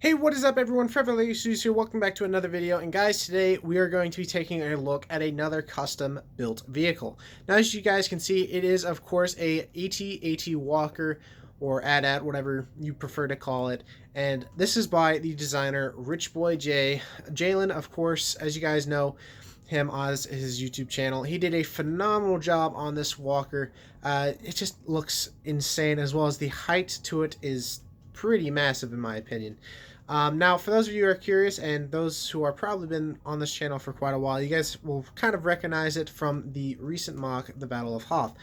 Hey, what is up everyone? ForeverLegacy's here. Welcome back to another video. And guys, today we are going to be taking a look at another custom built vehicle. Now, as you guys can see, it is of course a AT-AT Walker or AT-AT, whatever you prefer to call it. And this is by the designer Jalen, of course, as you guys know him on his YouTube channel. He did a phenomenal job on this walker. It just looks insane, as well as the height to it is pretty massive in my opinion. Now, for those of you who are curious, and those who are probably been on this channel for quite a while, you guys will kind of recognize it from the recent mock, the Battle of Hoth.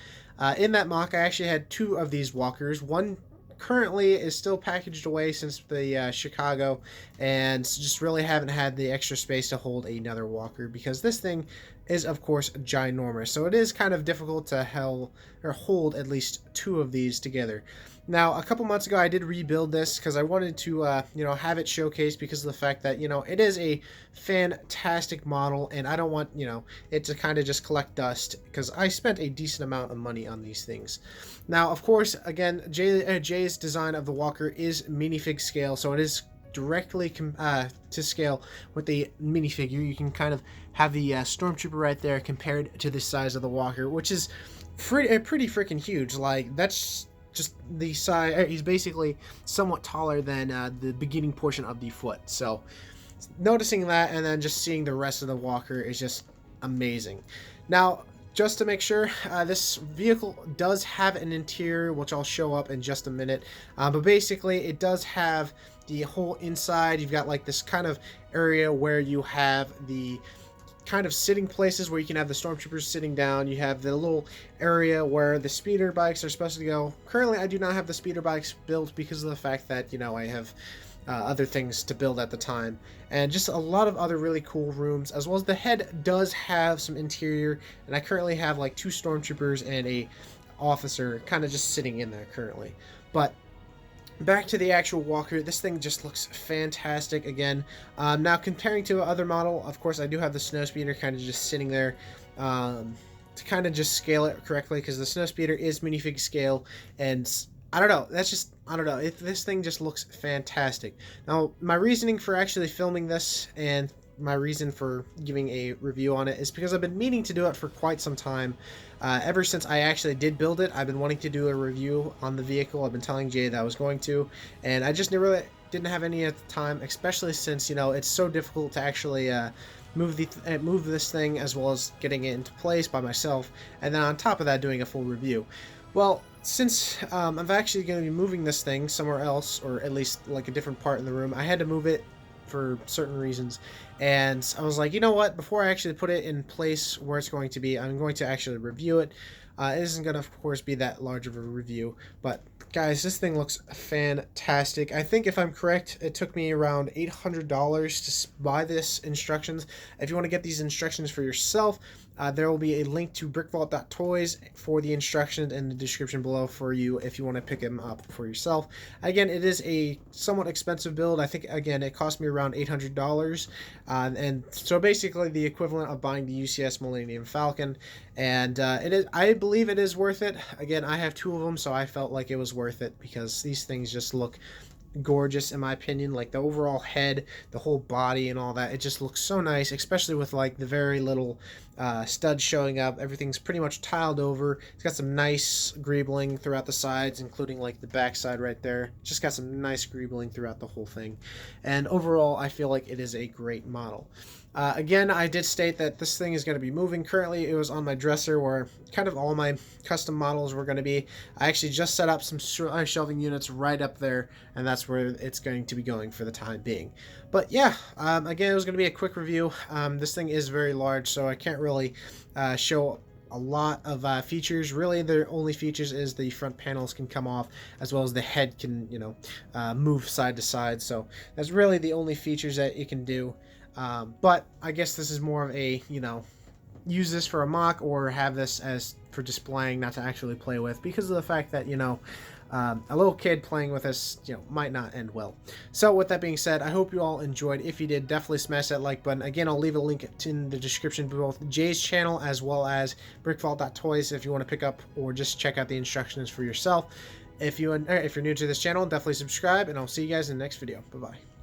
In that mock, I actually had two of these walkers. One currently is still packaged away since the Chicago, and just really haven't had the extra space to hold another walker, because this thing is of course ginormous, so it is kind of difficult to hold at least two of these together. Now, a couple months ago, I did rebuild this because I wanted to, have it showcased, because of the fact that, it is a fantastic model, and I don't want, it to kind of just collect dust, because I spent a decent amount of money on these things. Now, of course, again, Jay's design of the walker is minifig scale, so it is directly to scale with the minifigure. You can kind of have the stormtrooper right there compared to the size of the walker, which is pretty freaking huge. Like, that's just the size. He's basically somewhat taller than the beginning portion of the foot. So noticing that, and then just seeing the rest of the walker, is just amazing. Now, just to make sure, this vehicle does have an interior, which I'll show up in just a minute, but basically it does have the whole inside. You've got like this kind of area where you have the kind of sitting places where you can have the stormtroopers sitting down. You have the little area where the speeder bikes are supposed to go. Currently, I do not have the speeder bikes built because of the fact that, I have other things to build at the time, and just a lot of other really cool rooms, as well as the head does have some interior, and I currently have like two stormtroopers and a officer kind of just sitting in there currently. But back to the actual walker, this thing just looks fantastic again. Now, comparing to other model, of course, I do have the snowspeeder kind of just sitting there to kind of just scale it correctly, because the snowspeeder is minifig scale, and I don't know, I don't know, this thing just looks fantastic. Now, my reasoning for actually filming this, and my reason for giving a review on it, is because I've been meaning to do it for quite some time. Ever since I actually did build it, I've been wanting to do a review on the vehicle. I've been telling Jay that I was going to, and I just never didn't have any at the time, especially since, it's so difficult to actually move this thing, as well as getting it into place by myself, and then on top of that, doing a full review. Well, since I'm actually going to be moving this thing somewhere else, or at least like a different part in the room, I had to move it for certain reasons, and I was like, you know what, before I actually put it in place where it's going to be, I'm going to actually review it. It isn't going to, of course, be that large of a review, but guys, this thing looks fantastic. I think, if I'm correct, it took me around $800 to buy this instructions. If you want to get these instructions for yourself, there will be a link to BrickVualt.toys for the instructions in the description below for you if you want to pick them up for yourself. Again, it is a somewhat expensive build. I think, again, it cost me around $800, and so basically the equivalent of buying the UCS Millennium Falcon, and I believe it is worth it. Again, I have two of them, so I felt like it was worth it, because these things just look gorgeous in my opinion. Like, the overall head, the whole body, and all that, it just looks so nice, especially with like the very little studs showing up. Everything's pretty much tiled over. It's got some nice greebling throughout the sides, including like the back side right there. Just got some nice greebling throughout the whole thing, and overall I feel like it is a great model. Again, I did state that this thing is going to be moving. Currently, it was on my dresser where kind of all my custom models were going to be. I actually just set up some shelving units right up there, and that's where it's going to be going for the time being. But yeah, again, it was going to be a quick review. This thing is very large, so I can't really show a lot of features. Really, the only features is the front panels can come off, as well as the head can, move side to side. So that's really the only features that it can do. But I guess this is more of a, use this for a mock, or have this as for displaying, not to actually play with, because of the fact that, a little kid playing with this, might not end well. So with that being said, I hope you all enjoyed. If you did, definitely smash that like button. Again, I'll leave a link in the description for both Jay's channel as well as BrickVualt.toys if you want to pick up or just check out the instructions for yourself. If you're new to this channel, definitely subscribe, and I'll see you guys in the next video. Bye-bye.